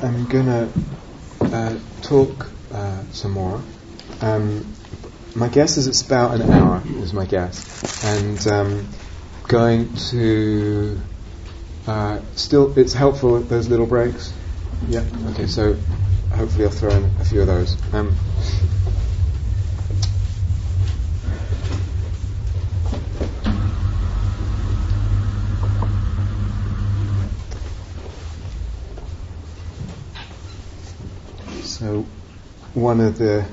I'm gonna talk some more. My guess is it's about an hour, is my guess, and going to still. It's helpful those little breaks. Yeah. Okay. So hopefully I'll throw in a few of those. So one of the,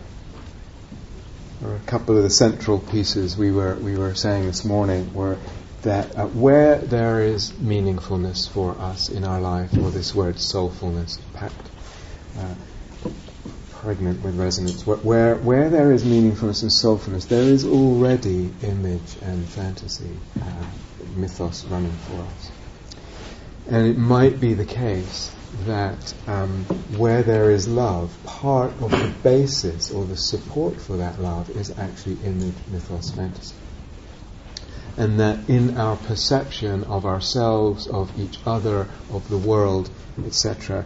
or a couple of the central pieces we were saying this morning were that where there is meaningfulness for us in our life, or this word soulfulness, packed, pregnant with resonance, where there is meaningfulness and soulfulness, there is already image and fantasy, mythos running for us. And it might be the case that where there is love, part of the basis or the support for that love is actually image, mythos, fantasy. And that in our perception of ourselves, of each other, of the world, etc.,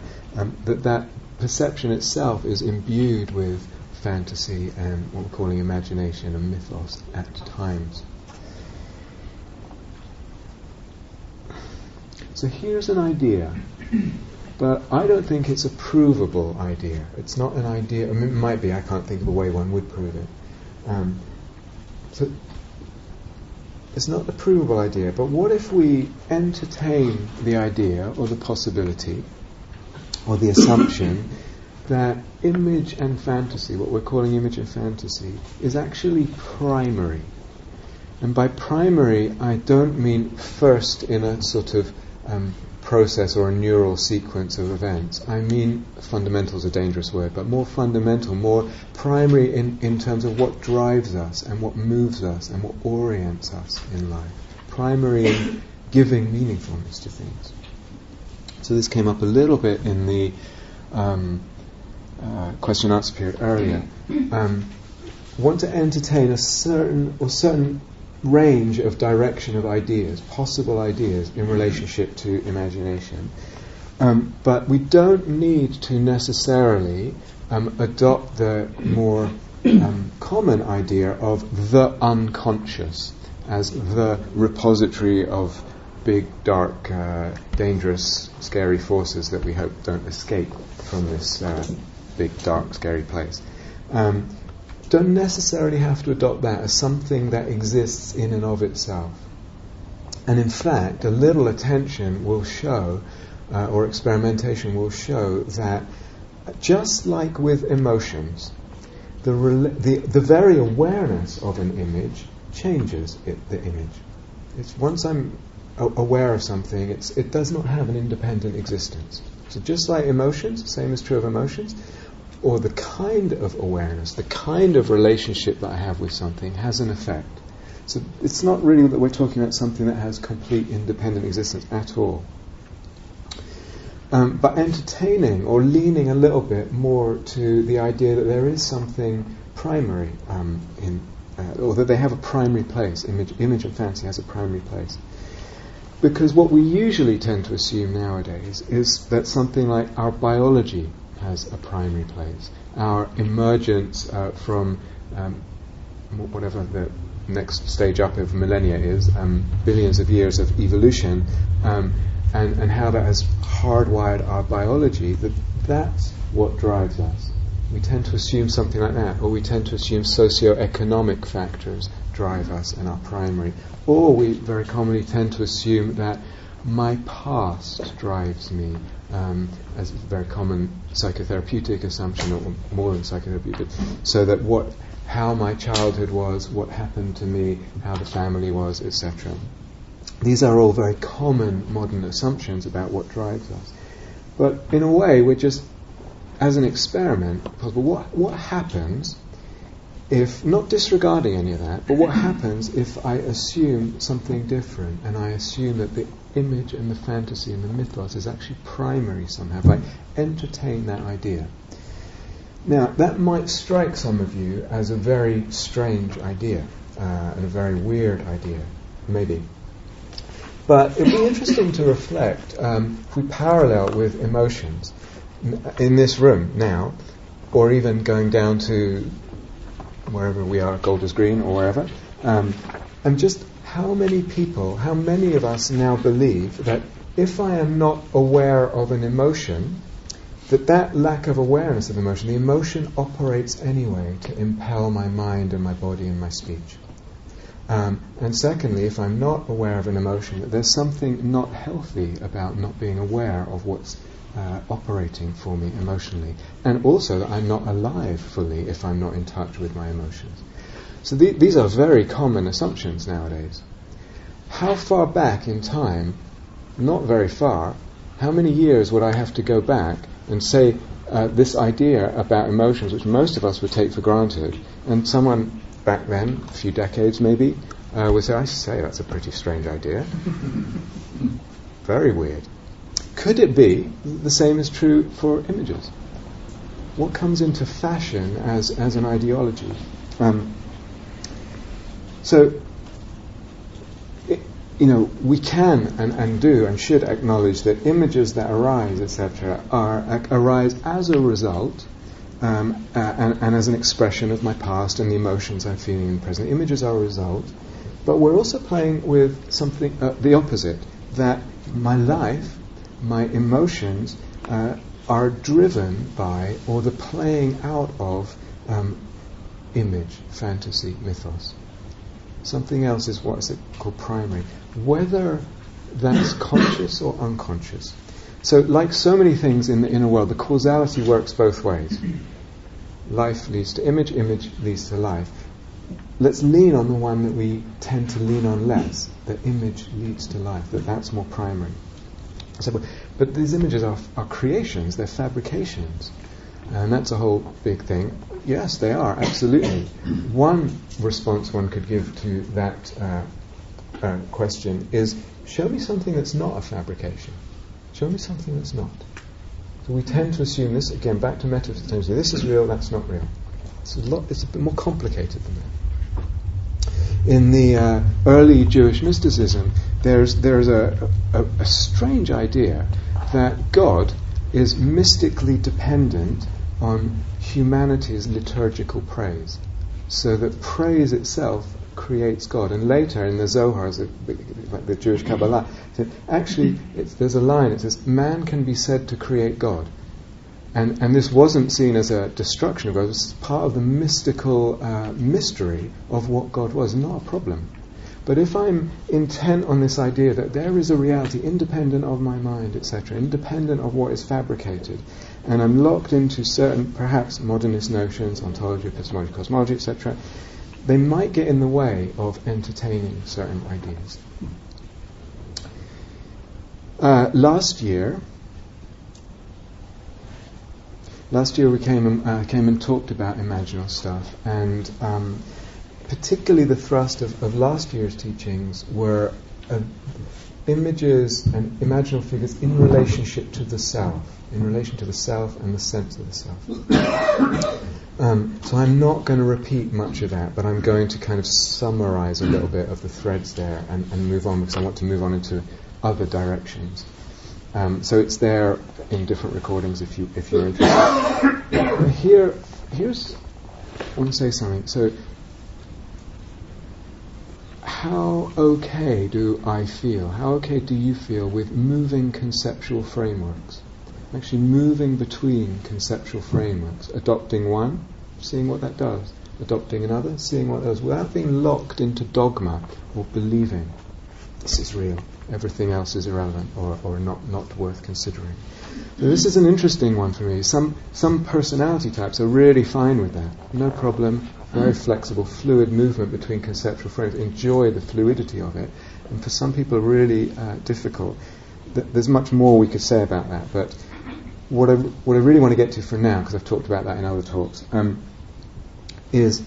that perception itself is imbued with fantasy and what we're calling imagination and mythos at times. So here's an idea, but I don't think it's a provable idea. It's not an idea. I mean, it might be. I can't think of a way one would prove it. So it's not a provable idea. But what if we entertain the idea, or the possibility, or the assumption that image and fantasy, what we're calling image and fantasy, is actually primary? And by primary, I don't mean first in a sort of process or a neural sequence of events. I mean, fundamental is a dangerous word, but more fundamental, more primary in terms of what drives us and what moves us and what orients us in life. Primary in giving meaningfulness to things. So this came up a little bit in the question and answer period earlier. Want to entertain a certain range of direction of ideas, possible ideas in relationship to imagination. But we don't need to necessarily adopt the more common idea of the unconscious as the repository of big, dark, dangerous, scary forces that we hope don't escape from this big, dark, scary place. Don't necessarily have to adopt that as something that exists in and of itself. And in fact, a little attention will show, or experimentation will show, that just like with emotions, the very awareness of an image changes the image. It's once I'm aware of something, it does not have an independent existence. So just like emotions, the same is true of emotions, or the kind of awareness, the kind of relationship that I have with something has an effect. So it's not really that we're talking about something that has complete independent existence at all. But entertaining or leaning a little bit more to the idea that there is something primary or that they have a primary place. Image and fantasy has a primary place. Because what we usually tend to assume nowadays is that something like our biology has a primary place. Our emergence from whatever the next stage up of millennia is, billions of years of evolution, and how that has hardwired our biology, that's what drives us. We tend to assume something like that, or we tend to assume socio-economic factors drive us and are primary. Or we very commonly tend to assume that my past drives me, as a very common psychotherapeutic assumption, or more than psychotherapeutic, so that how my childhood was, what happened to me, how the family was, etc. These are all very common modern assumptions about what drives us. But in a way, we're just, as an experiment, what happens if, not disregarding any of that, but what happens if I assume something different, and I assume that the image and the fantasy and the mythos is actually primary somehow, if I entertain that idea. Now, that might strike some of you as a very strange idea, and a very weird idea, maybe. But it'd be interesting to reflect, if we parallel with emotions in this room now, or even going down to wherever we are, Golders Green or wherever, and just how many of us now believe that if I am not aware of an emotion, that lack of awareness of emotion, the emotion operates anyway to impel my mind and my body and my speech. And secondly, if I'm not aware of an emotion, that there's something not healthy about not being aware of what's operating for me emotionally. And also that I'm not alive fully if I'm not in touch with my emotions. So these are very common assumptions nowadays. How far back in time? Not very far. How many years would I have to go back and say this idea about emotions, which most of us would take for granted, and someone back then, a few decades maybe, would say, I say that's a pretty strange idea. Very weird. Could it be the same is true for images? What comes into fashion as an ideology? We can and do and should acknowledge that images that arise, etc., arise as a result and as an expression of my past and the emotions I'm feeling in the present. Images are a result, but we're also playing with something, the opposite, that my life, my emotions are driven by, or the playing out of, image, fantasy, mythos. Something else is what is it called primary. Whether that's conscious or unconscious. So like so many things in the inner world, the causality works both ways. Life leads to image, image leads to life. Let's lean on the one that we tend to lean on less, that image leads to life, that's more primary. So, but these images are creations, they're fabrications. And that's a whole big thing. Yes, they are, absolutely. One response one could give to that question is, show me something that's not a fabrication. Show me something that's not. So we tend to assume this, again, back to metaphysics, this is real, that's not real. It's a bit more complicated than that. In the early Jewish mysticism, there's a strange idea that God is mystically dependent on humanity's liturgical praise, so that praise itself creates God. And later in the Zohar, like the Jewish Kabbalah, actually there's a line, it says, man can be said to create God. And this wasn't seen as a destruction of God, it was part of the mystical mystery of what God was, not a problem. But if I'm intent on this idea that there is a reality independent of my mind, etc., independent of what is fabricated, and I'm locked into certain, perhaps modernist notions, ontology, epistemology, cosmology, etc., they might get in the way of entertaining certain ideas. Last year we came and talked about imaginal stuff, and particularly the thrust of last year's teachings were images and imaginal figures in relationship to the self, in relation to the self and the sense of the self. So I'm not going to repeat much of that, but I'm going to kind of summarize a little bit of the threads there and move on, because I want to move on into other directions. So it's there in different recordings if you're interested. Here's I want to say something. So how okay do I feel? How okay do you feel with moving conceptual frameworks? Actually moving between conceptual frameworks, adopting one, seeing what that does, adopting another, seeing what that does, without being locked into dogma or believing this is real, everything else is irrelevant or not worth considering. So this is an interesting one for me. Some personality types are really fine with that, no problem, very flexible, fluid movement between conceptual frameworks, enjoy the fluidity of it, and for some people really difficult. There's much more we could say about that, but what I really want to get to for now, because I've talked about that in other talks, is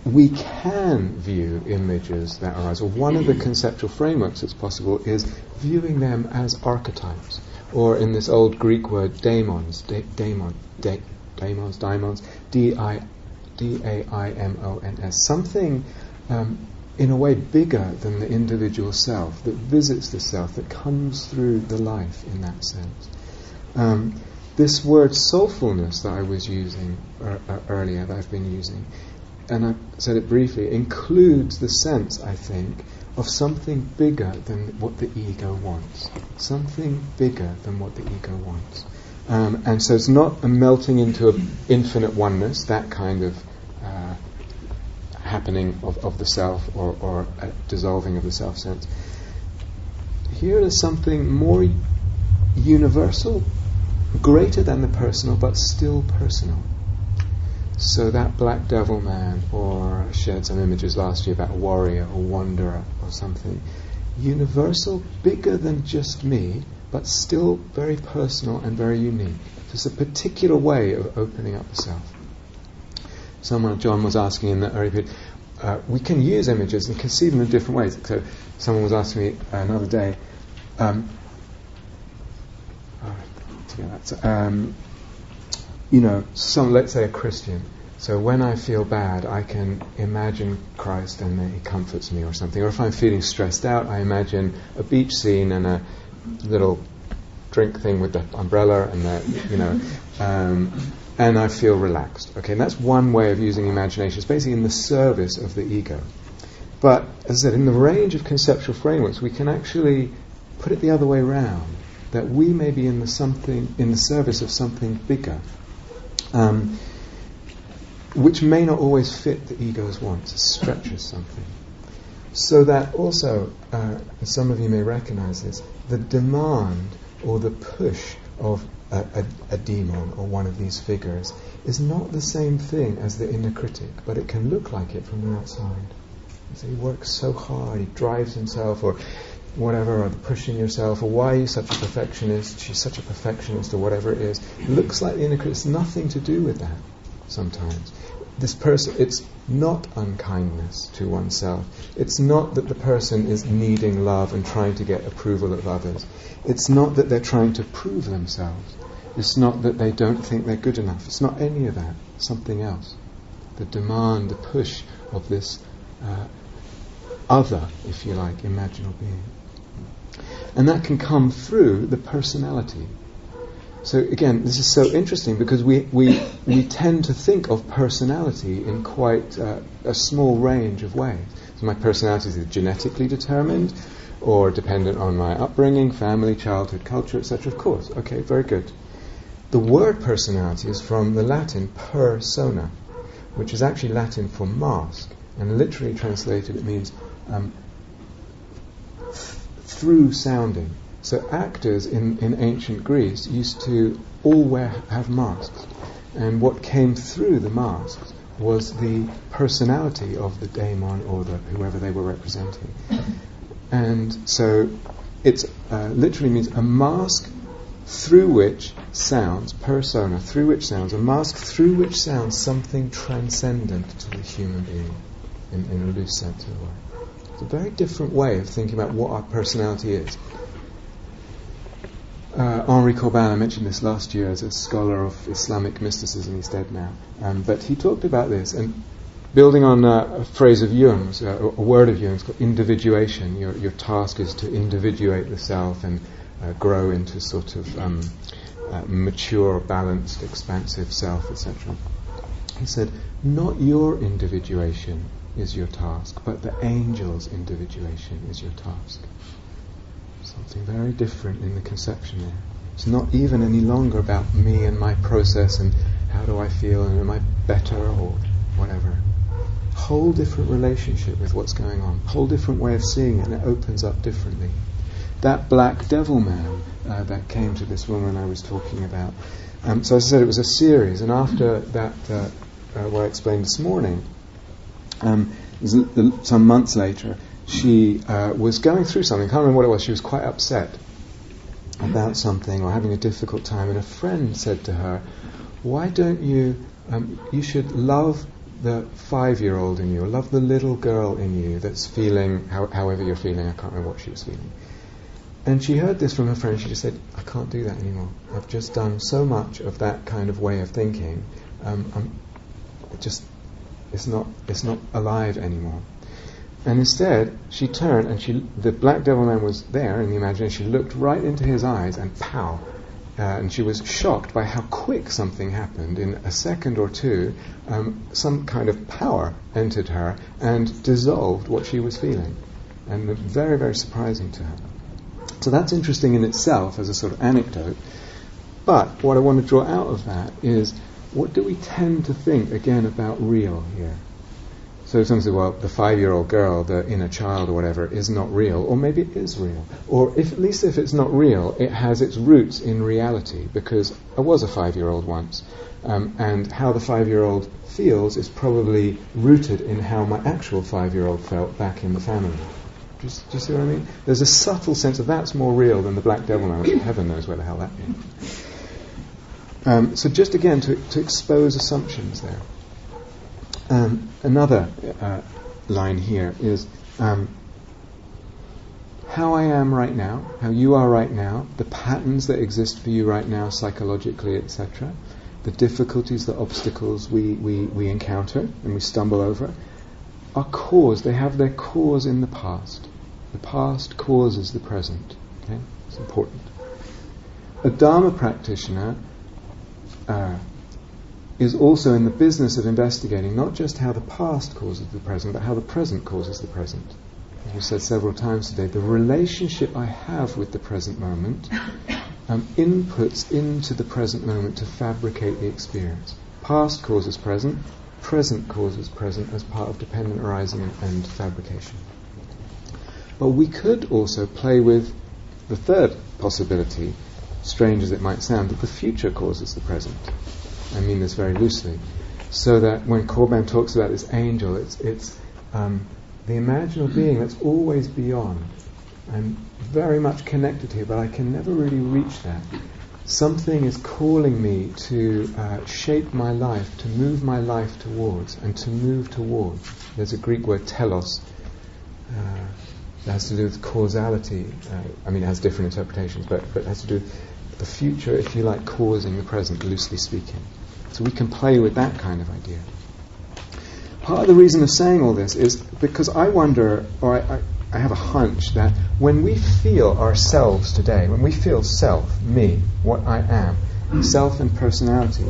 we can view images that arise, or one of the conceptual frameworks that's possible is viewing them as archetypes, or in this old Greek word, daimons, D-A-I-M-O-N-S, something in a way bigger than the individual self, that visits the self, that comes through the life in that sense. This word soulfulness that I was using earlier, that I've been using, and I said it briefly, includes the sense, I think, of something bigger than what the ego wants. Something bigger than what the ego wants. And so it's not a melting into an infinite oneness, that kind of happening of the self, or a dissolving of the self sense. Here is something more universal, greater than the personal, but still personal. So that black devil man, or I shared some images last year about a warrior or wanderer or something, universal, bigger than just me, but still very personal and very unique. Just a particular way of opening up the self. John was asking in the early period, we can use images and conceive them in different ways. So someone was asking me another day, let's say a Christian. So when I feel bad, I can imagine Christ and He comforts me or something. Or if I'm feeling stressed out, I imagine a beach scene and a little drink thing with the umbrella and and I feel relaxed. Okay, and that's one way of using imagination. It's basically in the service of the ego. But as I said, in the range of conceptual frameworks, we can actually put it the other way around. That we may be in the service of something bigger, which may not always fit the ego's wants. It stretches something. So that also, as some of you may recognize this, the demand or the push of a demon or one of these figures is not the same thing as the inner critic, but it can look like it from the outside. So he works so hard, he drives himself, or whatever, or pushing yourself, or why are you such a perfectionist, she's such a perfectionist, or whatever it is. It looks like the inner critic. It's nothing to do with that sometimes. This person, it's not unkindness to oneself. It's not that the person is needing love and trying to get approval of others. It's not that they're trying to prove themselves. It's not that they don't think they're good enough. It's not any of that. Something else. The demand, the push of this other, if you like, imaginal being. And that can come through the personality. So again, this is so interesting because we tend to think of personality in quite a small range of ways. So my personality is either genetically determined or dependent on my upbringing, family, childhood, culture, etc. Of course, okay, very good. The word personality is from the Latin persona, which is actually Latin for mask, and literally translated it means through sounding. So actors in ancient Greece used to all have masks, and what came through the masks was the personality of the daemon or whoever they were representing. And so it literally means a mask through which sounds, persona, through which sounds, a mask through which sounds something transcendent to the human being in a loose sense of the word. It's a very different way of thinking about what our personality is. Henri Corbin, I mentioned this last year as a scholar of Islamic mysticism, he's dead now, but he talked about this, and building on a phrase of Jung's, a word of Jung's called individuation. Your task is to individuate the self and grow into sort of mature, balanced, expansive self, etc. He said, not your individuation is your task, but the angel's individuation is your task. Something very different in the conception there. It's not even any longer about me and my process and how do I feel and am I better or whatever. Whole different relationship with what's going on. Whole different way of seeing it, and it opens up differently. That black devil man that came to this woman I was talking about. So as I said, it was a series, and after that, what I explained this morning, some months later, she was going through something. I can't remember what it was. She was quite upset about something or having a difficult time, and a friend said to her, why don't you should love the 5-year-old in you, or love the little girl in you that's feeling however you're feeling. I can't remember what she was feeling. And she heard this from her friend. She just said, I can't do that anymore. I've just done so much of that kind of way of thinking. It's not alive anymore. And instead, she turned and the black devil man was there in the imagination. She looked right into his eyes and pow! And she was shocked by how quick something happened. In a second or two, some kind of power entered her and dissolved what she was feeling. And very, very surprising to her. So that's interesting in itself as a sort of anecdote. But what I want to draw out of that is, what do we tend to think, again, about real here? So some say, well, the 5-year-old girl, the inner child or whatever, is not real, or maybe it is real. Or at least if it's not real, it has its roots in reality, because I was a 5-year-old once, and how the 5-year-old feels is probably rooted in how my actual 5-year-old felt back in the family. Do you see what I mean? There's a subtle sense of that's more real than the black devil man. Heaven knows where the hell that is. So just again to expose assumptions there. Another line here is how I am right now, how you are right now, the patterns that exist for you right now psychologically, etc., the difficulties, the obstacles we encounter and we stumble over, are caused, they have their cause in the past. The past causes the present. Okay? It's important. A Dharma practitioner is also in the business of investigating not just how the past causes the present, but how the present causes the present. As we said several times today, the relationship I have with the present moment inputs into the present moment to fabricate the experience. Past causes present causes present as part of dependent arising and fabrication. But we could also play with the third possibility, strange as it might sound, that the future causes the present. I mean this very loosely. So that when Corban talks about this angel, it's the imaginal being that's always beyond. I'm very much connected here, but I can never really reach that. Something is calling me to shape my life, to move my life towards, and to move towards. There's a Greek word, telos, that has to do with causality. It has different interpretations, but it has to do with the future, if you like, causing the present, loosely speaking. So we can play with that kind of idea. Part of the reason of saying all this is because I wonder, or I have a hunch that when we feel ourselves today, when we feel self, me, what I am, self and personality,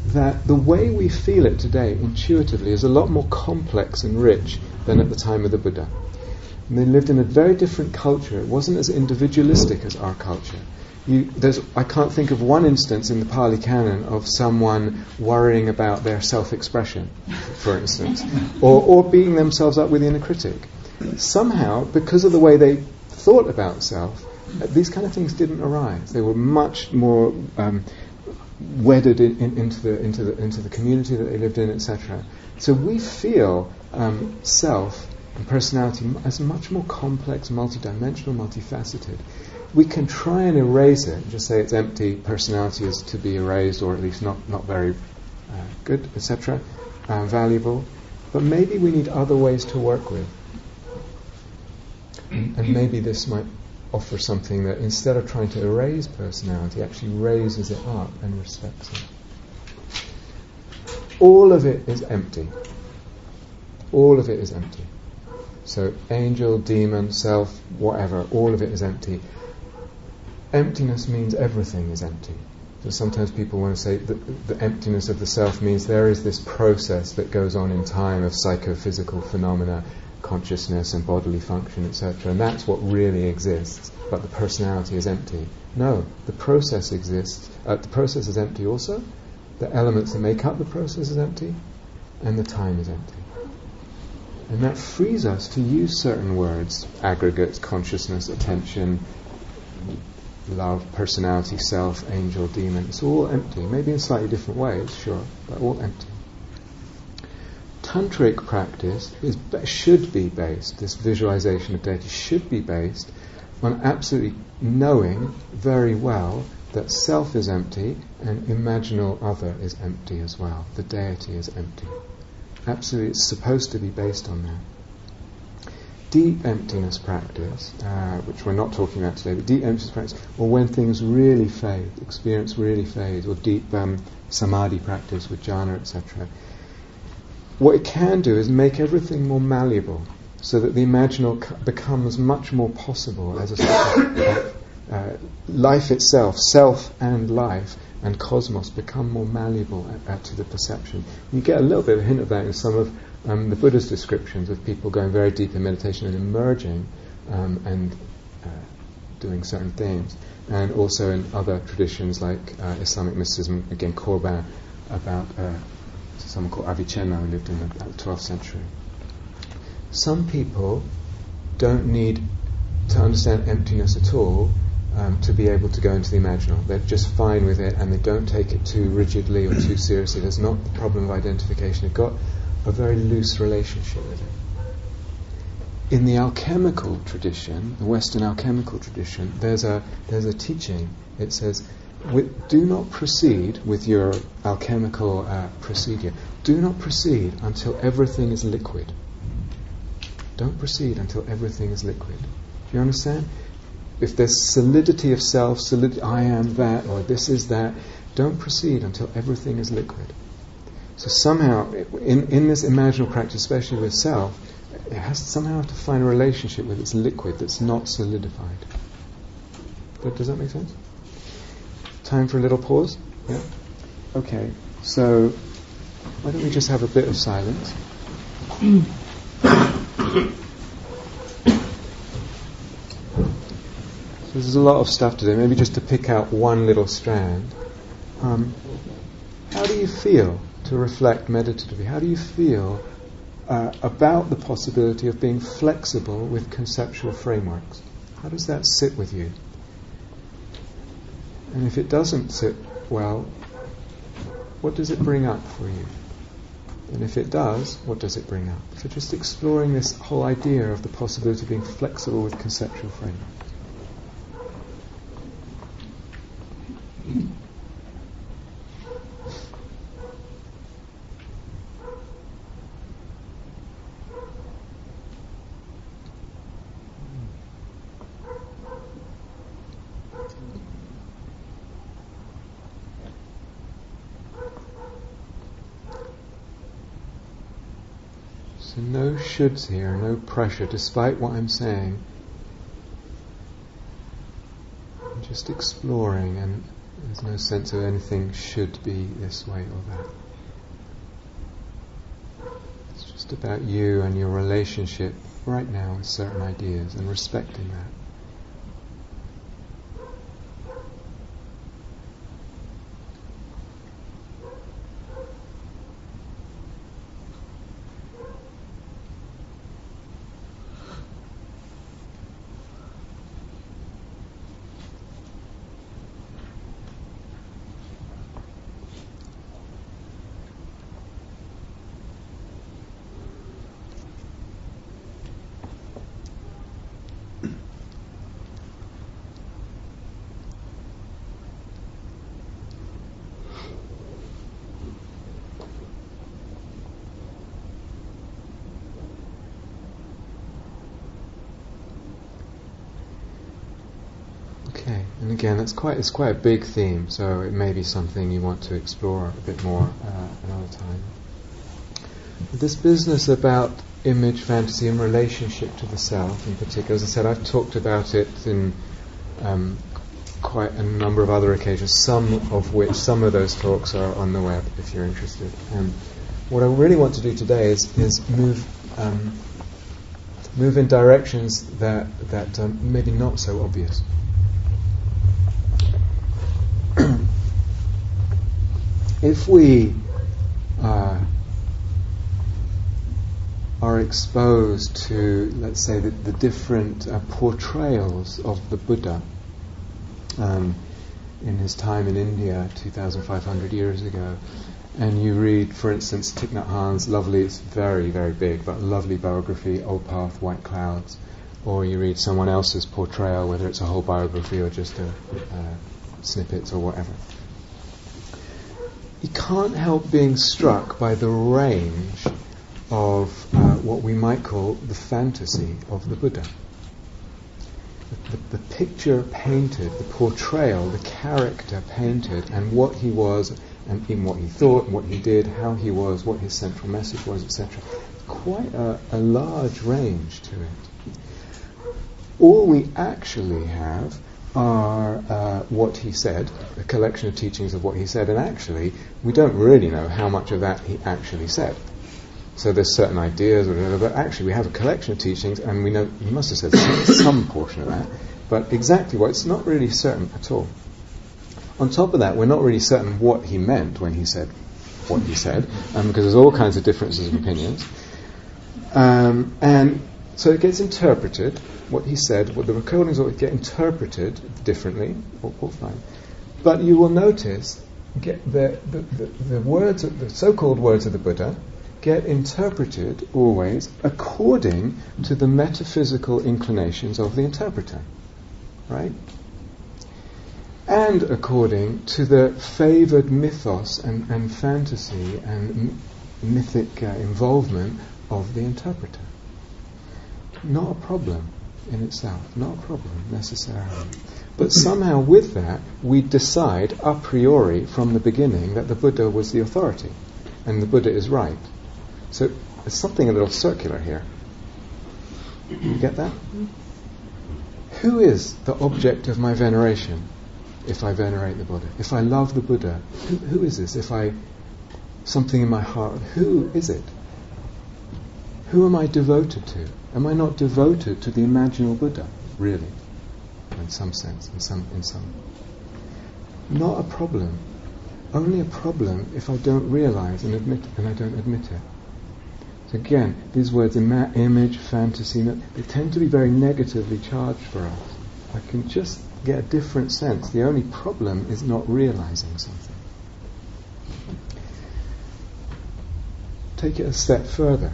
that the way we feel it today intuitively is a lot more complex and rich than at the time of the Buddha. And they lived in a very different culture. It wasn't as individualistic as our culture. I can't think of one instance in the Pali Canon of someone worrying about their self-expression, for instance, or beating themselves up with the inner critic. Somehow, because of the way they thought about self, these kind of things didn't arise. They were much more wedded into the community that they lived in, etc. So we feel self and personality as much more complex, multidimensional, multifaceted. We can try and erase it, just say it's empty, personality is to be erased, or at least not very good, etc., valuable. But maybe we need other ways to work with. And maybe this might offer something that, instead of trying to erase personality, actually raises it up and respects it. All of it is empty. All of it is empty. So angel, demon, self, whatever, all of it is empty. Emptiness means everything is empty. So sometimes people want to say that the emptiness of the self means there is this process that goes on in time of psychophysical phenomena, consciousness and bodily function, etc. And that's what really exists, but the personality is empty. No, the process exists. The process is empty also. The elements that make up the process is empty, and the time is empty. And that frees us to use certain words, aggregates, consciousness, attention, love, personality, self, angel, demon. It's all empty, maybe in slightly different ways, sure, but all empty. Tantric practice should be based, this visualization of deity should be based on absolutely knowing very well that self is empty and imaginal other is empty as well. The deity is empty. Absolutely, it's supposed to be based on that. Deep emptiness practice, which we're not talking about today, but deep emptiness practice, or when things really fade, experience really fades, or deep samadhi practice with jhana, etc. What it can do is make everything more malleable. so that the imaginal becomes much more possible as a sort of life itself, self and life and cosmos become more malleable to the perception. You get a little bit of a hint of that in some of the Buddha's descriptions of people going very deep in meditation and emerging and doing certain things, and also in other traditions like Islamic mysticism, again Korban, about someone called Avicenna who lived in the 12th century. Some people don't need to understand emptiness at all to be able to go into the imaginal. They're just fine with it, and they don't take it too rigidly or too seriously. There's not the problem of identification. They've got a very loose relationship with it. In the alchemical tradition, the Western alchemical tradition, there's a teaching. It says, do not proceed with your alchemical procedure. Do not proceed until everything is liquid. Don't proceed until everything is liquid. Do you understand? If there's solidity of self, solidity, I am that, or this is that, don't proceed until everything is liquid. So somehow, in this imaginal practice, especially with self, it has to somehow have to find a relationship with its liquid that's not solidified. But does that make sense? Time for a little pause? Yeah? Okay, so why don't we just have a bit of silence? So there's a lot of stuff today, maybe just to pick out one little strand. How do you feel, to reflect meditatively, how do you feel about the possibility of being flexible with conceptual frameworks? How does that sit with you? And if it doesn't sit well, what does it bring up for you? And if it does, what does it bring up? So just exploring this whole idea of the possibility of being flexible with conceptual frameworks. So no shoulds here, no pressure, despite what I'm saying. I'm just exploring, and there's no sense of anything should be this way or that. It's just about you and your relationship right now with certain ideas and respecting that. Okay, and again, it's quite a big theme, so it may be something you want to explore a bit more another time. This business about image, fantasy, and relationship to the self, in particular, as I said, I've talked about it in quite a number of other occasions. Some of those talks are on the web if you're interested. What I really want to do today is move in directions that maybe not so obvious. If we are exposed to, let's say, the different portrayals of the Buddha in his time in India 2,500 years ago, and you read, for instance, Thich Nhat Hanh's lovely, it's very, very big, but lovely biography, Old Path, White Clouds, or you read someone else's portrayal, whether it's a whole biography or just snippets or whatever. You can't help being struck by the range of what we might call the fantasy of the Buddha. The picture painted, the portrayal, the character painted, and what he was, and in what he thought, what he did, how he was, what his central message was, etc. quite a large range to it. All we actually have are what he said, a collection of teachings of what he said, and actually we don't really know how much of that he actually said. So there's certain ideas or whatever, but actually we have a collection of teachings and we know he must have said some portion of that, but exactly what, it's not really certain at all. On top of that, we're not really certain what he meant when he said what he said, because there's all kinds of differences of opinions. And so it gets interpreted, what he said, what the recordings will get interpreted differently, all fine. But you will notice the words, the so-called words of the Buddha, get interpreted always according to the metaphysical inclinations of the interpreter, right? And according to the favoured mythos and fantasy and mythic involvement of the interpreter. Not a problem in itself, not a problem necessarily. But somehow with that, we decide a priori from the beginning that the Buddha was the authority and the Buddha is right. So there's something a little circular here. You get that? Who is the object of my veneration if I venerate the Buddha? If I love the Buddha, who is this? If I... something in my heart, who is it? Who am I devoted to? Am I not devoted to the imaginal Buddha, really? In some sense, in some. Not a problem. Only a problem if I don't realize and admit, and I don't admit it. So again, these words, image, fantasy, they tend to be very negatively charged for us. I can just get a different sense. The only problem is not realizing something. Take it a step further.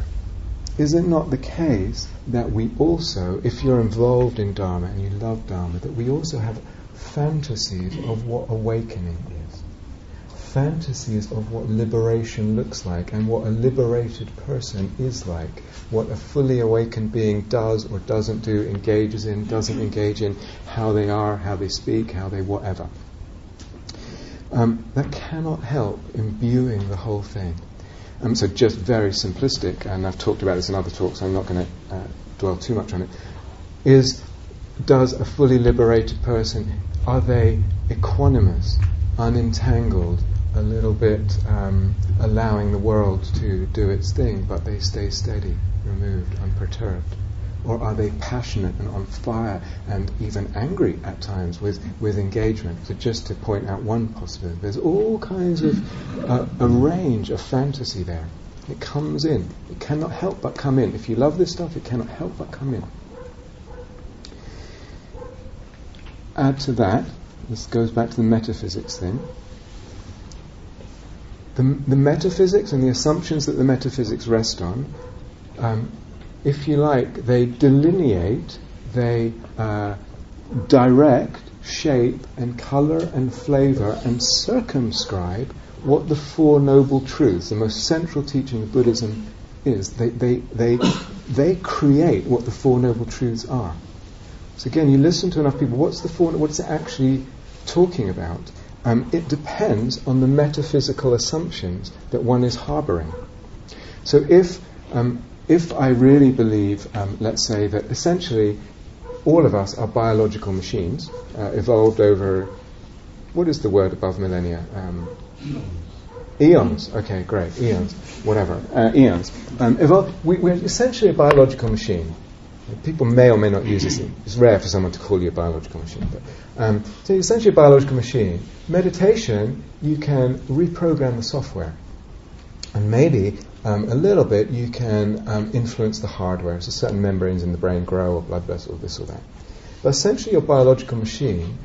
Is it not the case that we also, if you're involved in Dharma and you love Dharma, that we also have fantasies of what awakening is? Fantasies of what liberation looks like and what a liberated person is like, what a fully awakened being does or doesn't do, engages in, doesn't engage in, how they are, how they speak, how they whatever. That cannot help imbuing the whole thing. So just very simplistic, and I've talked about this in other talks, so I'm not going to dwell too much on it, does a fully liberated person, are they equanimous, unentangled, a little bit allowing the world to do its thing, but they stay steady, removed, unperturbed? Or are they passionate and on fire and even angry at times with engagement? So just to point out one possibility, there's all kinds of a range of fantasy there. It comes in. It cannot help but come in. If you love this stuff, it cannot help but come in. Add to that, this goes back to the metaphysics thing. The metaphysics and the assumptions that the metaphysics rest on, if you like, they delineate, they direct, shape and colour and flavour and circumscribe what the Four Noble Truths, the most central teaching of Buddhism, is. They create what the Four Noble Truths are. So again, you listen to enough people, what's it actually talking about? It depends on the metaphysical assumptions that one is harbouring. So if I really believe, let's say, that essentially all of us are biological machines, evolved over, what is the word above millennia? Eons. Okay, great. Eons. Whatever. Eons. We're essentially a biological machine. People may or may not use this. It's rare for someone to call you a biological machine. But, so you're essentially a biological machine. Meditation, you can reprogram the software. And maybe a little bit you can influence the hardware. So certain membranes in the brain grow, or blood vessels, this or that. But essentially your biological machine,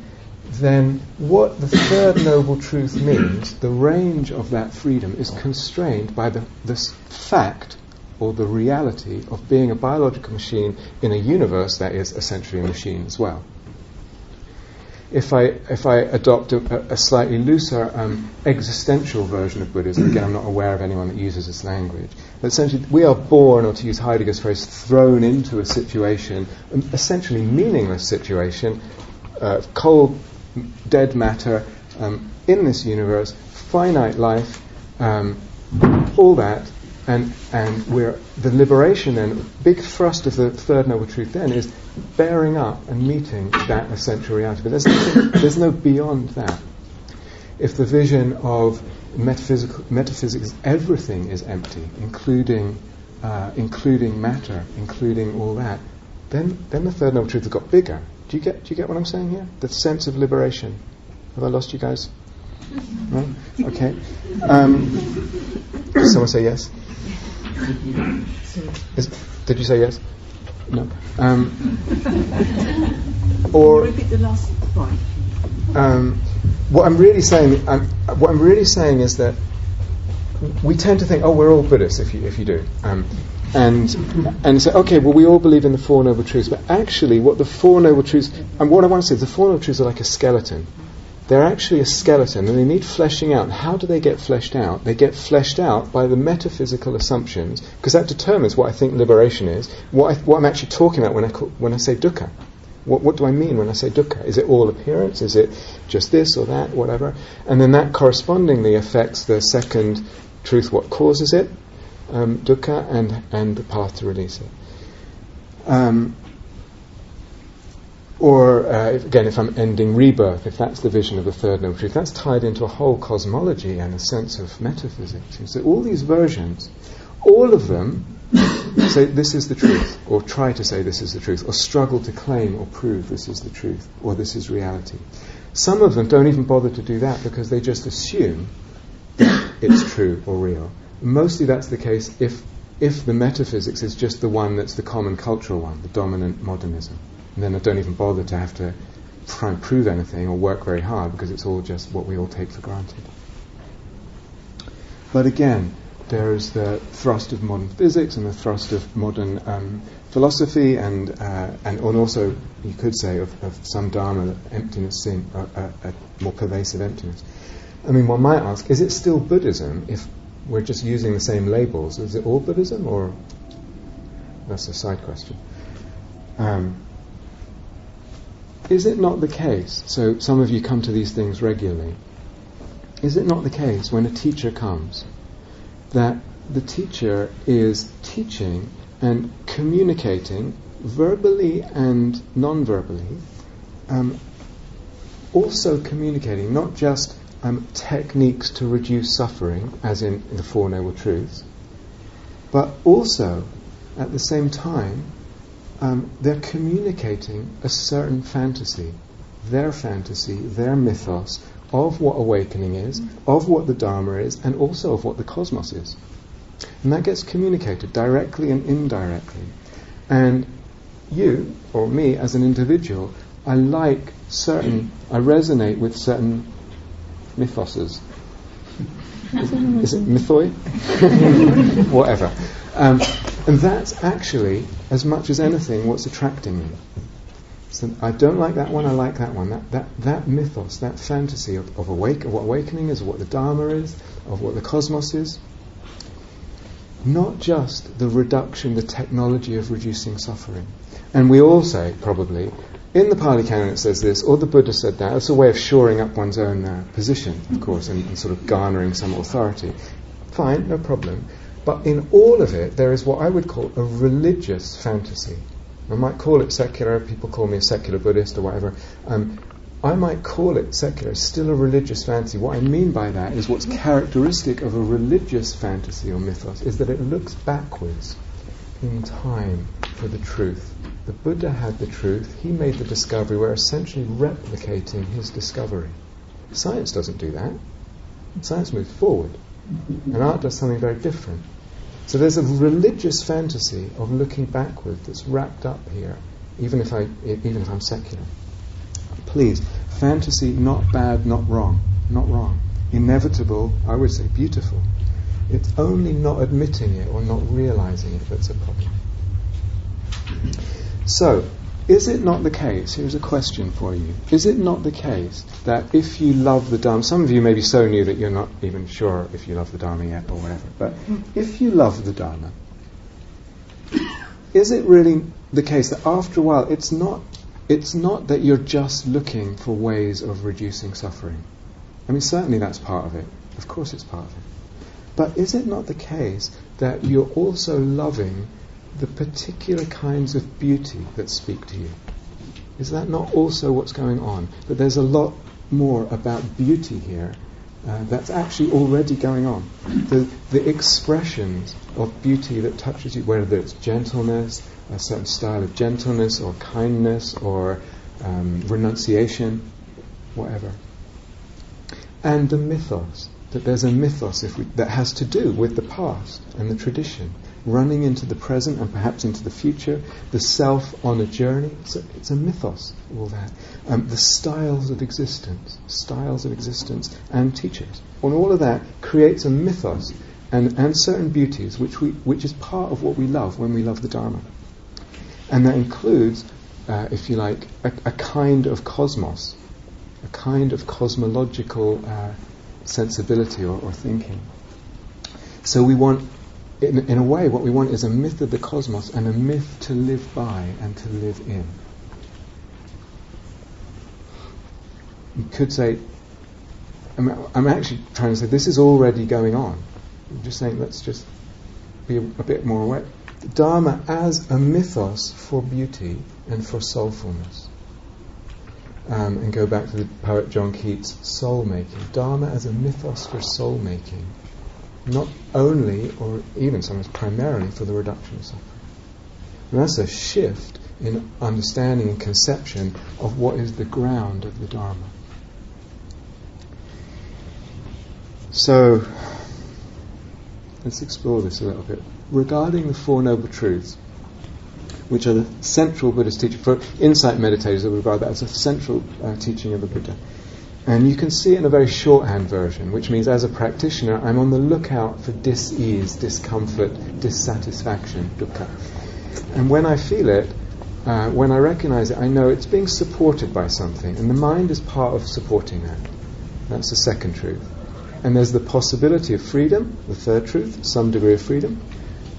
then what the third noble truth means, the range of that freedom is constrained by this fact or the reality of being a biological machine in a universe that is essentially a machine as well. If I adopt a slightly looser existential version of Buddhism, again I'm not aware of anyone that uses this language, but essentially we are born, or to use Heidegger's phrase, thrown into a situation, an essentially meaningless situation, cold, dead matter, in this universe, finite life, all that, And we're the liberation then, big thrust of the third noble truth then is bearing up and meeting that essential reality. But there's no beyond that. If the vision of metaphysics, everything is empty, including matter, including all that, then the third noble truth has got bigger. Do you get what I'm saying here? The sense of liberation. Have I lost you guys? No? Okay. Someone say yes? Did you say yes? No. Or repeat the last point. What I'm really saying is that we tend to think, oh, we're all Buddhists if you do, and say, okay, well, we all believe in the Four Noble Truths, but actually, what the Four Noble Truths, and what I want to say is, the Four Noble Truths are like a skeleton. They're actually a skeleton, and they need fleshing out. How do they get fleshed out? They get fleshed out by the metaphysical assumptions, because that determines what I think liberation is, what I'm actually talking about when I say dukkha. What do I mean when I say dukkha? Is it all appearance? Is it just this or that, whatever? And then that correspondingly affects the second truth, what causes it, dukkha, and the path to release it. If I'm ending rebirth, if that's the vision of the third noble truth, that's tied into a whole cosmology and a sense of metaphysics. So all these versions, all of them say this is the truth, or try to say this is the truth, or struggle to claim or prove this is the truth, or this is reality. Some of them don't even bother to do that because they just assume that it's true or real. Mostly that's the case if the metaphysics is just the one that's the common cultural one, the dominant modernism. And then I don't even bother to have to try and prove anything or work very hard because it's all just what we all take for granted. But again, there is the thrust of modern physics and the thrust of modern philosophy, and also you could say of some Dharma, that emptiness, seeing a more pervasive emptiness. I mean, one might ask, is it still Buddhism if we're just using the same labels? Is it all Buddhism, or that's a side question? Is it not the case, so some of you come to these things regularly, is it not the case when a teacher comes that the teacher is teaching and communicating verbally and non-verbally, also communicating not just techniques to reduce suffering, as in the Four Noble Truths, but also at the same time they're communicating a certain fantasy, their mythos of what awakening is, of what the Dharma is, and also of what the cosmos is. And that gets communicated directly and indirectly. And you, or me as an individual, I resonate with certain mythoses. Is it mythoi? Whatever. And that's actually, as much as anything, what's attracting me. So I don't like that one, I like that one. That mythos, that fantasy of what awakening is, of what the Dharma is, of what the cosmos is. Not just the reduction, the technology of reducing suffering. And we all say, probably, in the Pali Canon it says this, or the Buddha said that. It's a way of shoring up one's own position, of course, and sort of garnering some authority. Fine, no problem. But in all of it, there is what I would call a religious fantasy. I might call it secular, people call me a secular Buddhist or whatever. I might call it secular, it's still a religious fantasy. What I mean by that is what's characteristic of a religious fantasy or mythos is that it looks backwards in time for the truth. The Buddha had the truth, he made the discovery, we're essentially replicating his discovery. Science doesn't do that. Science moves forward. And art does something very different. So there's a religious fantasy of looking backward that's wrapped up here, even if I'm secular. Please, fantasy, not bad, not wrong. Inevitable, I would say beautiful. It's only not admitting it or not realizing it that's a problem. So, is it not the case, here's a question for you, is it not the case that if you love the Dharma, some of you may be so new that you're not even sure if you love the Dharma yet or whatever, but if you love the Dharma, is it really the case that after a while it's not that you're just looking for ways of reducing suffering? I mean, certainly that's part of it. Of course it's part of it. But is it not the case that you're also loving the particular kinds of beauty that speak to you. Is that not also what's going on? But there's a lot more about beauty here that's actually already going on. The expressions of beauty that touches you, whether it's gentleness, a certain style of gentleness, or kindness, or renunciation, whatever. And the mythos, that there's a mythos that has to do with the past and the tradition, running into the present and perhaps into the future, the self on a journey. It's a mythos, all that. The styles of existence and teachers. And all of that creates a mythos and certain beauties which is part of what we love when we love the Dharma. And that includes, if you like, a kind of cosmos, a kind of cosmological sensibility or thinking. So we want, in a way, what we want is a myth of the cosmos and a myth to live by and to live in. You could say, I'm actually trying to say this is already going on. I'm just saying let's just be a bit more aware. The Dharma as a mythos for beauty and for soulfulness. And go back to the poet John Keats' soul-making. Dharma as a mythos for soul-making. Not only, or even sometimes primarily, for the reduction of suffering. And that's a shift in understanding and conception of what is the ground of the Dharma. So, let's explore this a little bit. Regarding the Four Noble Truths, which are the central Buddhist teaching, for insight meditators that would regard that as a central teaching of the Buddha. And you can see it in a very shorthand version, which means as a practitioner, I'm on the lookout for dis-ease, discomfort, dissatisfaction, dukkha. And when I feel it, when I recognize it, I know it's being supported by something, and the mind is part of supporting that. That's the second truth. And there's the possibility of freedom, the third truth, some degree of freedom.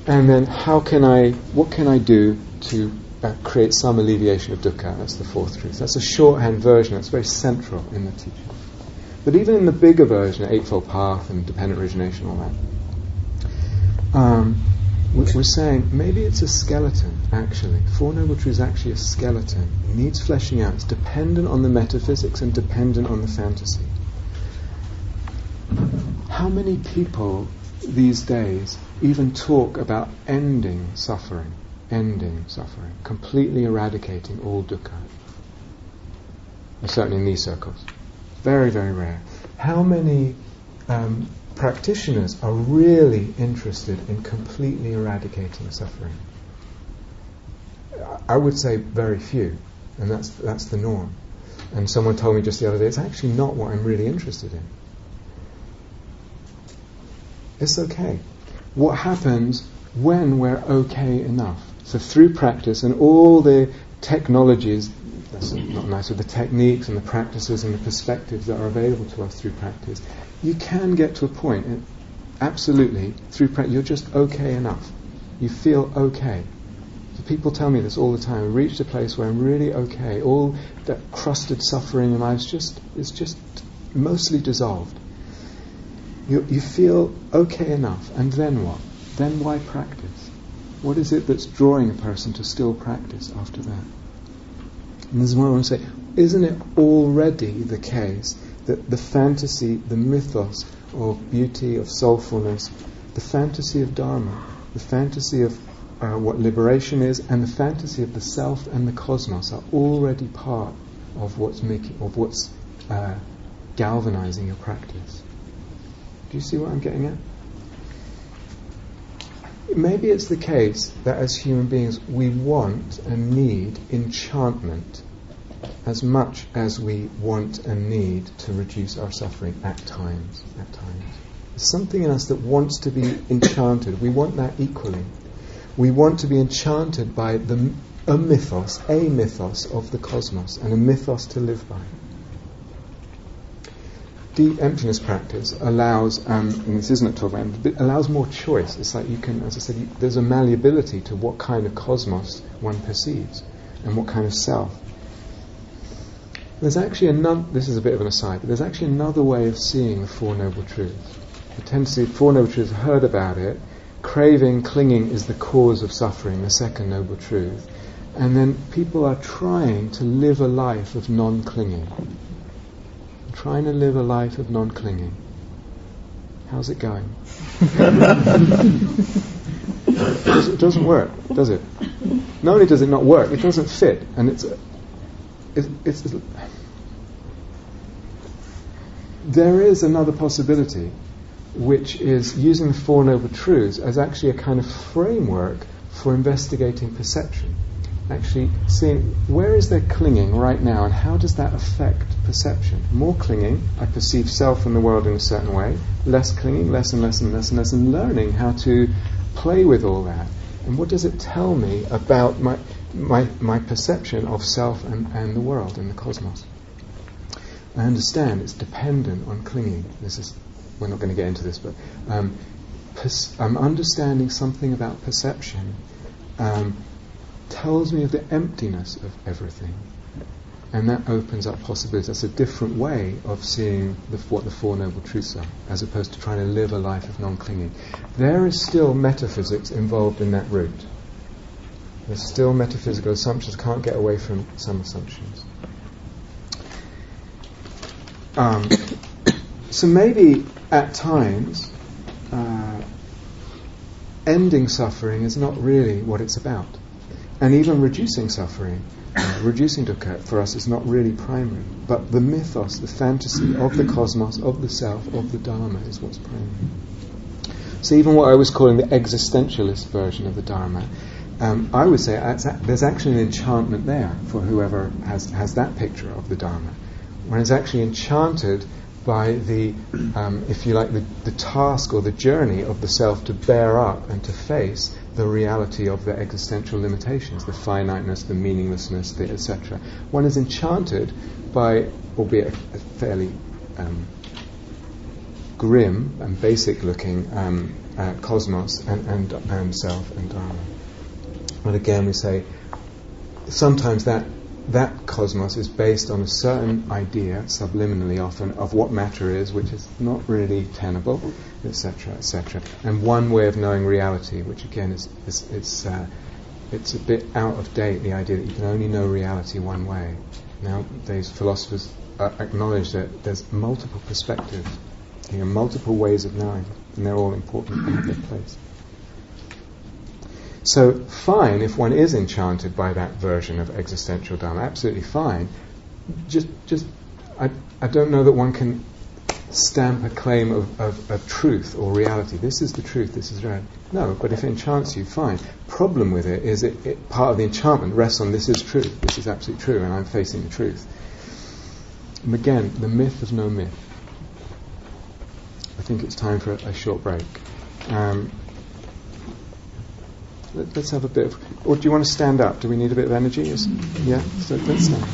And then what can I do to create some alleviation of dukkha? That's the fourth truth. That's a shorthand version. That's very central in the teaching. But even in the bigger version, Eightfold Path and Dependent Origination, all that, we're saying maybe it's a skeleton, actually. Four Noble Truths is actually a skeleton. It needs fleshing out. It's dependent on the metaphysics and dependent on the fantasy. How many people these days even talk about ending suffering, completely eradicating all dukkha? Certainly in these circles. Very, very rare. How many practitioners are really interested in completely eradicating suffering? I would say very few, and that's the norm. And someone told me just the other day, it's actually not what I'm really interested in. It's okay. What happens when we're okay enough? So through practice and all the technologies, that's not nice, with the techniques and the practices and the perspectives that are available to us through practice, you can get to a point, and absolutely, through practice, you're just okay enough. You feel okay. So people tell me this all the time. I reached a place where I'm really okay. All that crusted suffering in life is just mostly dissolved. You feel okay enough, and then what? Then why practice? What is it that's drawing a person to still practice after that? And this is what I want to say. Isn't it already the case that the fantasy, the mythos of beauty, of soulfulness, the fantasy of Dharma, the fantasy of what liberation is, and the fantasy of the self and the cosmos are already part of what's galvanizing your practice? Do you see what I'm getting at? Maybe it's the case that as human beings we want and need enchantment as much as we want and need to reduce our suffering at times. There's something in us that wants to be enchanted. We want that equally. We want to be enchanted by a mythos of the cosmos, and a mythos to live by. Deep emptiness practice allows, and this isn't a talk about it, but allows more choice. It's like you can, as I said, there's a malleability to what kind of cosmos one perceives and what kind of self. There's actually this is a bit of an aside, but there's actually another way of seeing the Four Noble Truths. The tendency of Four Noble Truths, heard about it, craving, clinging is the cause of suffering, the second noble truth. And then people are trying to live a life of non-clinging. Trying to live a life of non-clinging. How's it going? It doesn't work, does it? Not only does it not work, it doesn't fit, and there is another possibility, which is using the Four Noble Truths as actually a kind of framework for investigating perception. Actually seeing where is there clinging right now, and how does that affect perception. More clinging, I perceive self and the world in a certain way. Less clinging, less and less and less and less, and learning how to play with all that. And what does it tell me about my perception of self and the world and the cosmos? I understand it's dependent on clinging. We're not going to get into this, but I'm understanding something about perception tells me of the emptiness of everything. And that opens up possibilities. That's a different way of seeing what the Four Noble Truths are, as opposed to trying to live a life of non-clinging. There is still metaphysics involved in that route. There's still metaphysical assumptions. Can't get away from some assumptions. So maybe at times ending suffering is not really what it's about. And even reducing suffering, reducing dukkha, for us is not really primary. But the mythos, the fantasy of the cosmos, of the self, of the Dharma is what's primary. So even what I was calling the existentialist version of the Dharma, I would say there's actually an enchantment there for whoever has that picture of the Dharma. When it's actually enchanted by the, if you like, the task or the journey of the self to bear up and to face the reality of the existential limitations, the finiteness, the meaninglessness, the etc. One is enchanted by, albeit a fairly grim and basic-looking cosmos and self and Dharma. But again, we say sometimes that cosmos is based on a certain idea, subliminally often, of what matter is, which is not really tenable, etc., etc. And one way of knowing reality, which again it's a bit out of date, the idea that you can only know reality one way. Nowadays, philosophers acknowledge that there's multiple perspectives, multiple ways of knowing, and they're all important and have their place. So fine if one is enchanted by that version of existential Dharma, absolutely fine. I don't know that one can stamp a claim of truth or reality. This is the truth, this is right. No, but if it enchants you, fine. Problem with it is it part of the enchantment rests on this is true, this is absolutely true, and I'm facing the truth. And again, the myth of no myth. I think it's time for a short break. Let's have a bit of... Or do you want to stand up? Do we need a bit of energy? Yeah? So let's stand.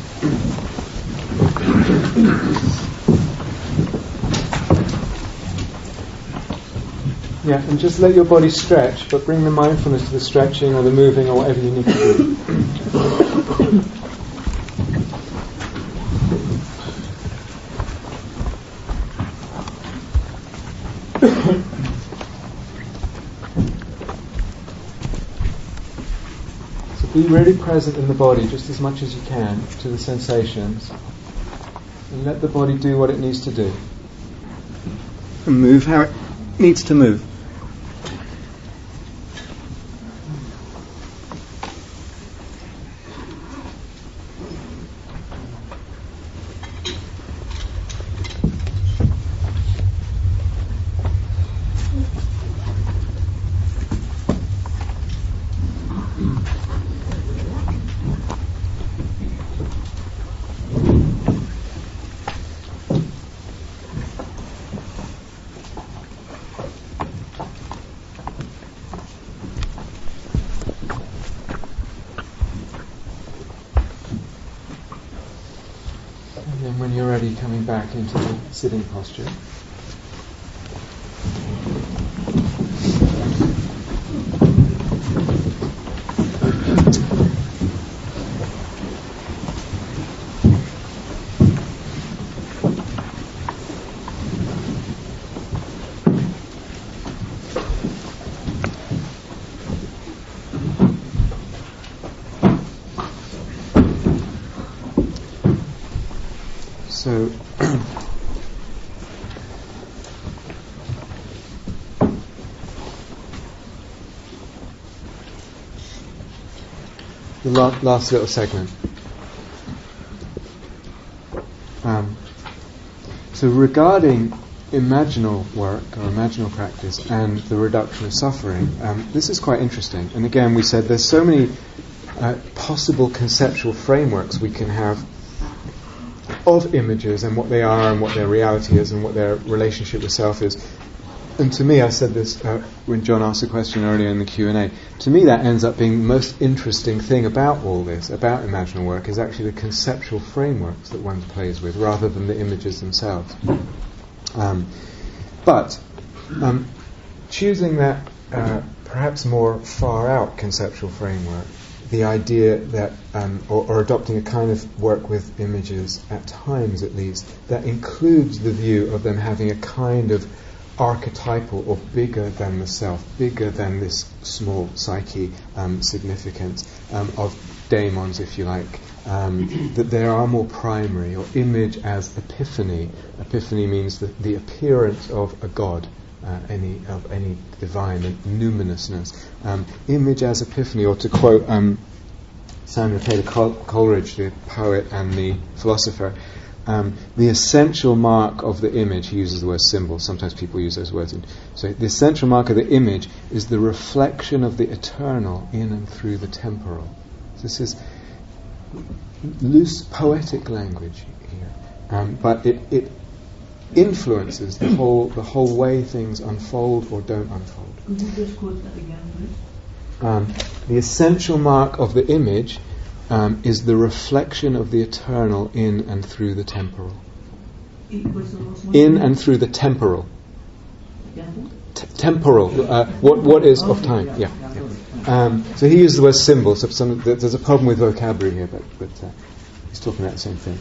Yeah, and just let your body stretch, but bring the mindfulness to the stretching or the moving or whatever you need to do. Be really present in the body just as much as you can to the sensations, and let the body do what it needs to do. And move how it needs to move. And when you're ready, coming back into the sitting posture. So the last little segment. So regarding imaginal work or imaginal practice and the reduction of suffering, this is quite interesting. And again, we said there's so many possible conceptual frameworks we can have of images and what they are and what their reality is and what their relationship with self is. And to me, I said this when John asked a question earlier in the Q&A, to me that ends up being the most interesting thing about all this, about imaginal work, is actually the conceptual frameworks that one plays with rather than the images themselves. But choosing that perhaps more far out conceptual framework, the idea that, or adopting a kind of work with images at times at least, that includes the view of them having a kind of archetypal or bigger than the self, bigger than this small psyche significance of daemons, if you like, that they are more primary, or image as epiphany. Epiphany means the appearance of a god, any divine numinousness. Image as epiphany, or to quote Samuel Taylor Coleridge, the poet and the philosopher, the essential mark of the image, he uses the word symbol, sometimes people use those words. So the essential mark of the image is the reflection of the eternal in and through the temporal. So this is loose poetic language here, but it influences the whole way things unfold or don't unfold. Could you just quote that again, please? The essential mark of the image is the reflection of the eternal in and through the temporal. In and through the temporal. Temporal. What is of time? Yeah. So he uses the word symbol. So there's a problem with vocabulary here, but he's talking about the same thing.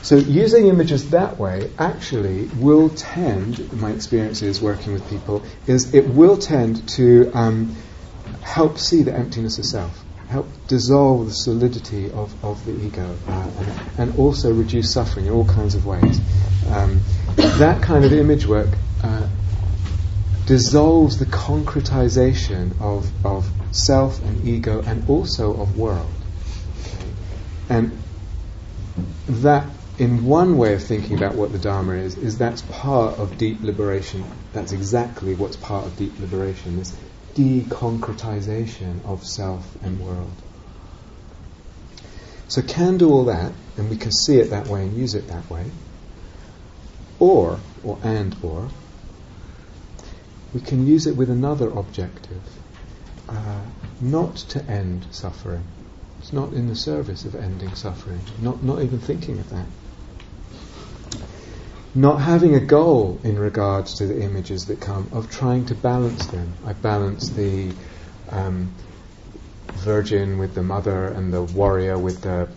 So using images that way actually will tend, my experiences working with people, is it will tend to help see the emptiness of self, help dissolve the solidity of the ego, and also reduce suffering in all kinds of ways. That kind of image work dissolves the concretization of self and ego and also of world. Okay? And that, in one way of thinking about what the Dharma is that's part of deep liberation. That's exactly what's part of deep liberation, this deconcretization of self and world. So can do all that, and we can see it that way and use it that way. Or we can use it with another objective, not to end suffering. It's not in the service of ending suffering, not even thinking of that. Not having a goal in regards to the images that come, of trying to balance them. I balance the virgin with the mother, and the warrior with the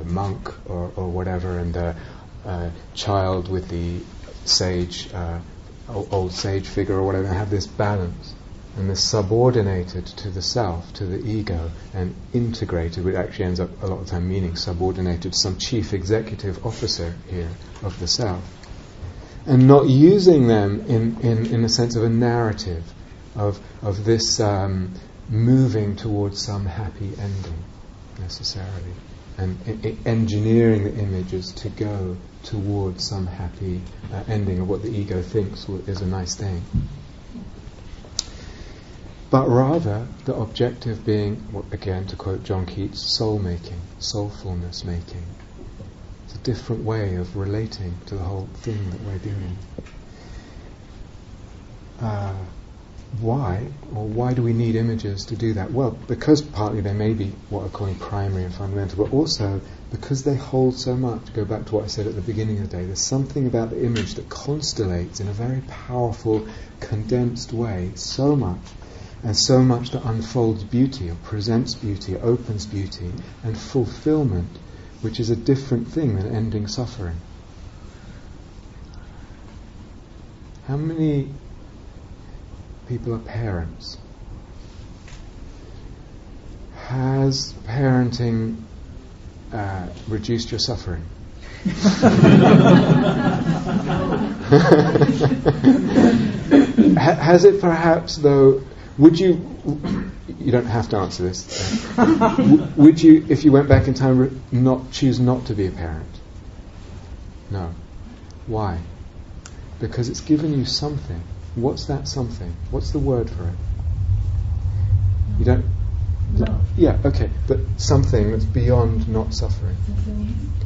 monk or whatever, and the child with the sage, old sage figure or whatever. I have this balance, and this subordinated to the self, to the ego, and integrated, which actually ends up a lot of the time meaning subordinated to some chief executive officer here of the self, and not using them in a sense of a narrative of this moving towards some happy ending necessarily, and engineering the images to go towards some happy ending of what the ego thinks is a nice thing. But rather, the objective being, again to quote John Keats, soul-making, soulfulness making. It's a different way of relating to the whole thing that we're doing. Why? Or why do we need images to do that? Well, because partly they may be what I'm calling primary and fundamental, but also because they hold so much. Go back to what I said at the beginning of the day. There's something about the image that constellates in a very powerful, condensed way so much, and so much that unfolds beauty, or presents beauty, opens beauty, and fulfillment, which is a different thing than ending suffering. How many people are parents? Has parenting reduced your suffering? Has it perhaps, though, would you don't have to answer this, would you, if you went back in time, choose not to be a parent? No. Why? Because it's given you something. What's that something? What's the word for it? You don't... Love. Yeah, okay, but something that's beyond not suffering.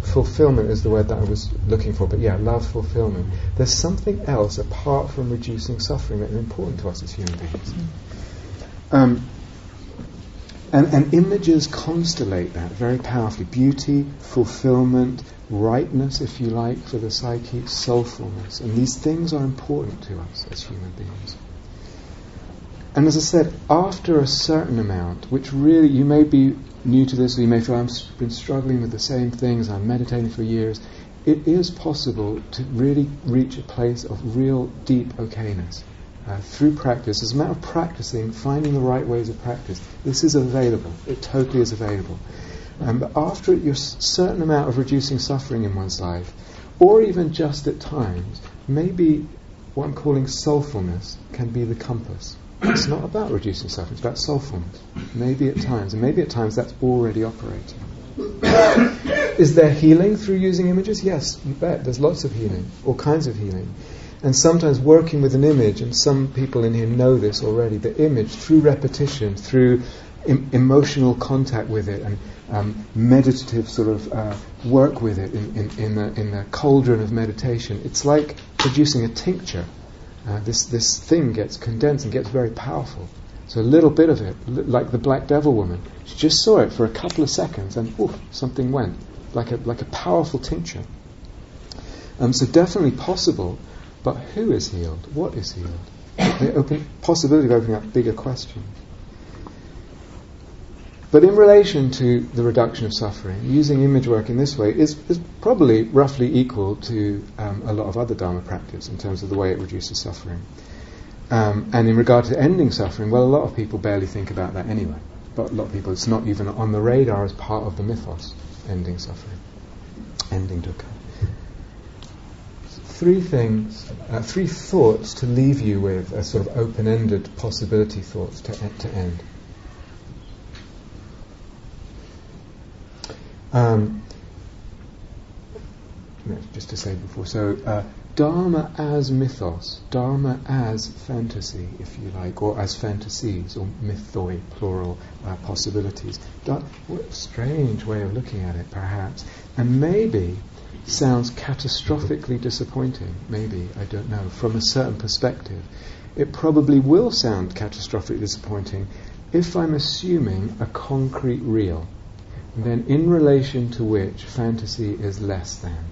Fulfillment is the word that I was looking for, but yeah, love, fulfillment. There's something else apart from reducing suffering that is important to us as human beings. And images constellate that very powerfully. Beauty, fulfillment, rightness, if you like, for the psyche, soulfulness. And these things are important to us as human beings. And as I said, after a certain amount, which really, you may be new to this, or you may feel I've been struggling with the same things, I'm meditating for years, it is possible to really reach a place of real deep okayness through practice. As a matter of practicing, finding the right ways of practice, this is available. It totally is available. But after a certain amount of reducing suffering in one's life, or even just at times, maybe what I'm calling soulfulness can be the compass. It's not about reducing suffering, it's about soulfulness. Maybe at times, and maybe at times that's already operating. Is there healing through using images? Yes, you bet. There's lots of healing, all kinds of healing. And sometimes working with an image, and some people in here know this already, the image, through repetition, through emotional contact with it, and meditative sort of work with it in the cauldron of meditation, it's like producing a tincture. This thing gets condensed and gets very powerful. So a little bit of it, like the Black Devil woman, she just saw it for a couple of seconds and oof, something went, like a powerful tincture. So definitely possible, but who is healed? What is healed? The possibility of opening up bigger questions. But in relation to the reduction of suffering, using image work in this way is probably roughly equal to a lot of other Dharma practice in terms of the way it reduces suffering. And in regard to ending suffering, well, a lot of people barely think about that anyway. But a lot of people, it's not even on the radar as part of the mythos, ending suffering, ending dukkha. Three thoughts to leave you with as sort of open-ended possibility thoughts to end. Just to say before, so Dharma as mythos, Dharma as fantasy, if you like, or as fantasies, or mythoi, plural, possibilities. What a strange way of looking at it, perhaps. And maybe sounds catastrophically disappointing, maybe, I don't know, from a certain perspective. It probably will sound catastrophically disappointing if I'm assuming a concrete real, then in relation to which fantasy is less than.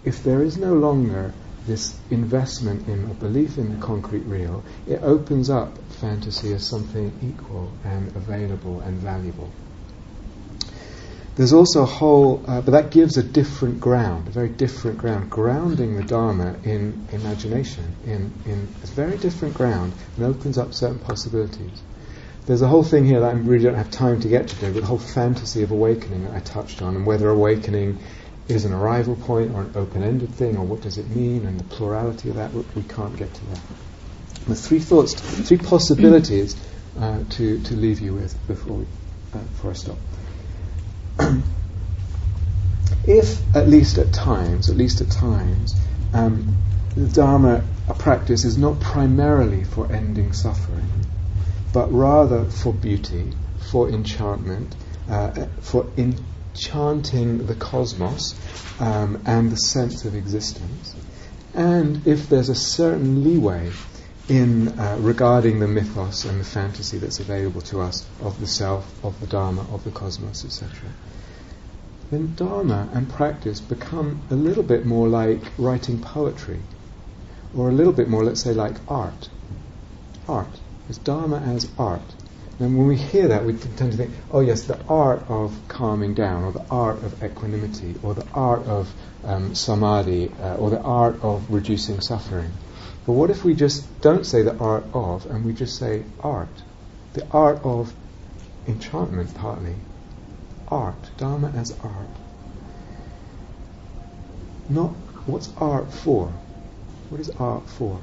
If there is no longer this investment in a belief in the concrete real, it opens up fantasy as something equal and available and valuable. There's also a whole, but that gives a different ground, a very different ground, grounding the Dharma in imagination, in a very different ground, and opens up certain possibilities. There's a whole thing here that I really don't have time to get to today, but the whole fantasy of awakening that I touched on, and whether awakening is an arrival point or an open-ended thing, or what does it mean, and the plurality of that, we can't get to that. But three possibilities to leave you with before I stop. If, at least at times, the Dharma practice is not primarily for ending suffering, but rather for beauty, for enchantment, for enchanting the cosmos and the sense of existence. And if there's a certain leeway in regarding the mythos and the fantasy that's available to us of the self, of the Dharma, of the cosmos, etc., then Dharma and practice become a little bit more like writing poetry, or a little bit more, let's say, like art. Art. It's Dharma as art. And when we hear that, we tend to think, oh yes, the art of calming down, or the art of equanimity, or the art of samadhi, or the art of reducing suffering. But what if we just don't say the art of, and we just say art? The art of enchantment, partly. Art. Dharma as art. not what's art for. What is art for?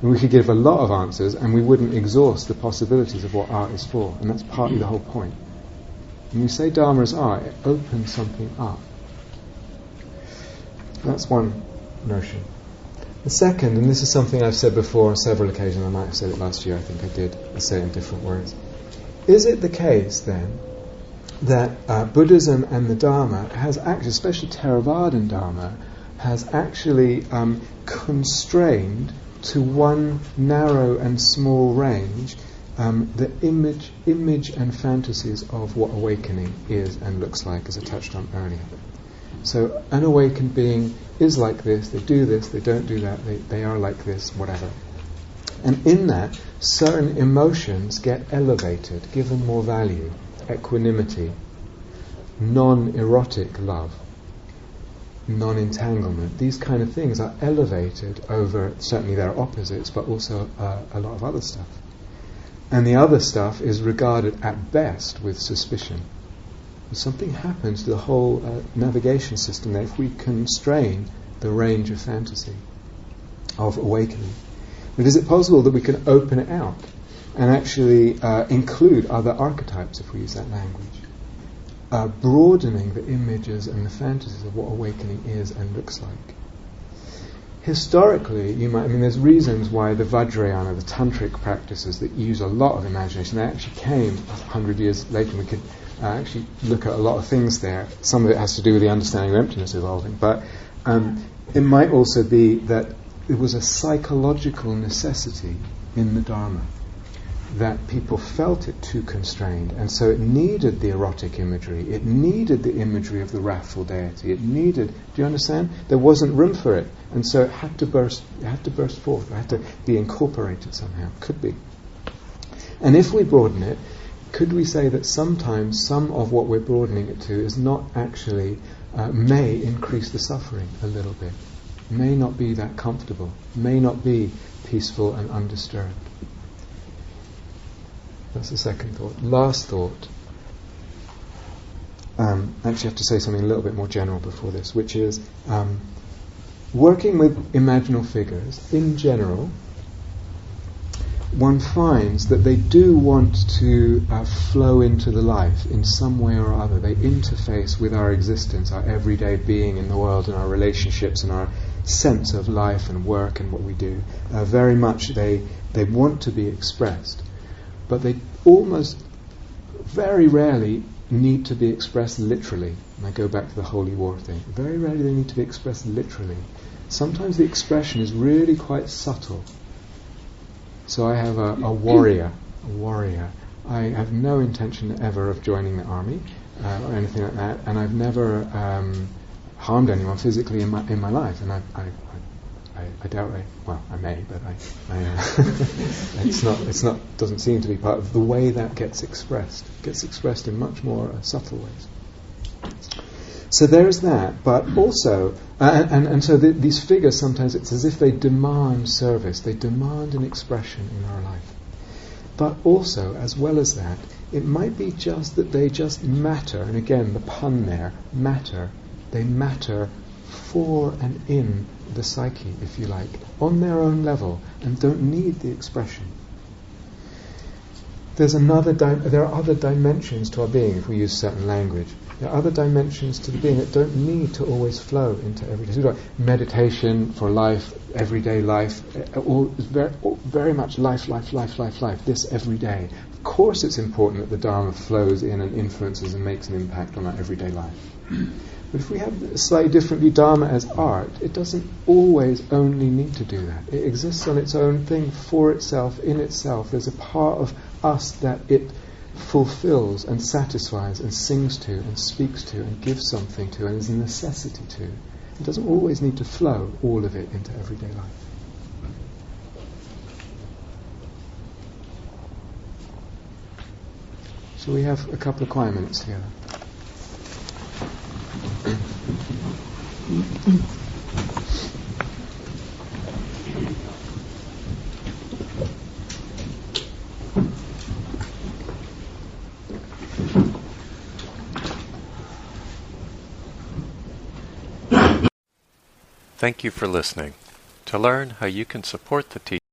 And we could give a lot of answers and we wouldn't exhaust the possibilities of what art is for, and that's partly the whole point. When you say Dharma is art, it opens something up. That's one notion. The second, and this is something I've said before on several occasions, I might have said it last year, I think I did, I say it in different words. Is it the case then that Buddhism and the Dharma has actually, especially Theravadan Dharma, has actually constrained to one narrow and small range the image and fantasies of what awakening is and looks like, as I touched on earlier. So an awakened being is like this, they do this, they don't do that, they are like this, whatever. And in that, certain emotions get elevated, given more value, equanimity, non-erotic love, non-entanglement. These kind of things are elevated over, certainly their opposites, but also a lot of other stuff. And the other stuff is regarded at best with suspicion. Something happens to the whole navigation system there if we constrain the range of fantasy, of awakening. But is it possible that we can open it out and actually include other archetypes, if we use that language, broadening the images and the fantasies of what awakening is and looks like? Historically, there's reasons why the Vajrayana, the tantric practices that use a lot of imagination, they actually came 100 years later. We could actually look at a lot of things there. Some of it has to do with the understanding of emptiness evolving, but it might also be that it was a psychological necessity in the Dharma that people felt it too constrained, and so it needed the erotic imagery, it needed the imagery of the wrathful deity, it needed, do you understand? There wasn't room for it, and so it had to burst forth, it had to be incorporated somehow, could be. And if we broaden it, could we say that sometimes some of what we're broadening it to is not actually, may increase the suffering a little bit, may not be that comfortable, may not be peaceful and undisturbed? That's the second thought. Last thought, actually I have to say something a little bit more general before this, which is working with imaginal figures, in general, one finds that they do want to flow into the life in some way or other. They interface with our existence, our everyday being in the world, and our relationships and our sense of life and work and what we do. Very much they want to be expressed, but they almost very rarely need to be expressed literally. And I go back to the holy war thing. Very rarely they need to be expressed literally. Sometimes the expression is really quite subtle. So I have a warrior. I have no intention ever of joining the army or anything like that, and I've never harmed anyone physically in my life, and I doubt I may, but it's not doesn't seem to be part of the way that gets expressed. It gets expressed in much more subtle ways. So there's that, but also, and so these figures sometimes it's as if they demand service, they demand an expression in our life. But also, as well as that, it might be just that they just matter, and again the pun there, matter. They matter for and in the psyche, if you like, on their own level, and don't need the expression. There are other dimensions to our being, if we use certain language. There are other dimensions to the being that don't need to always flow into everyday. Meditation for life, everyday life, all is very much life. This every day. Of course, it's important that the Dharma flows in and influences and makes an impact on our everyday life. But if we have a slightly different view, Dharma as art, it doesn't always only need to do that. It exists on its own thing, for itself, in itself. There's a part of us that it fulfills and satisfies and sings to and speaks to and gives something to and is a necessity to. It doesn't always need to flow, all of it, into everyday life. So we have a couple of quiet minutes together. Thank you for listening. To learn how you can support the teaching,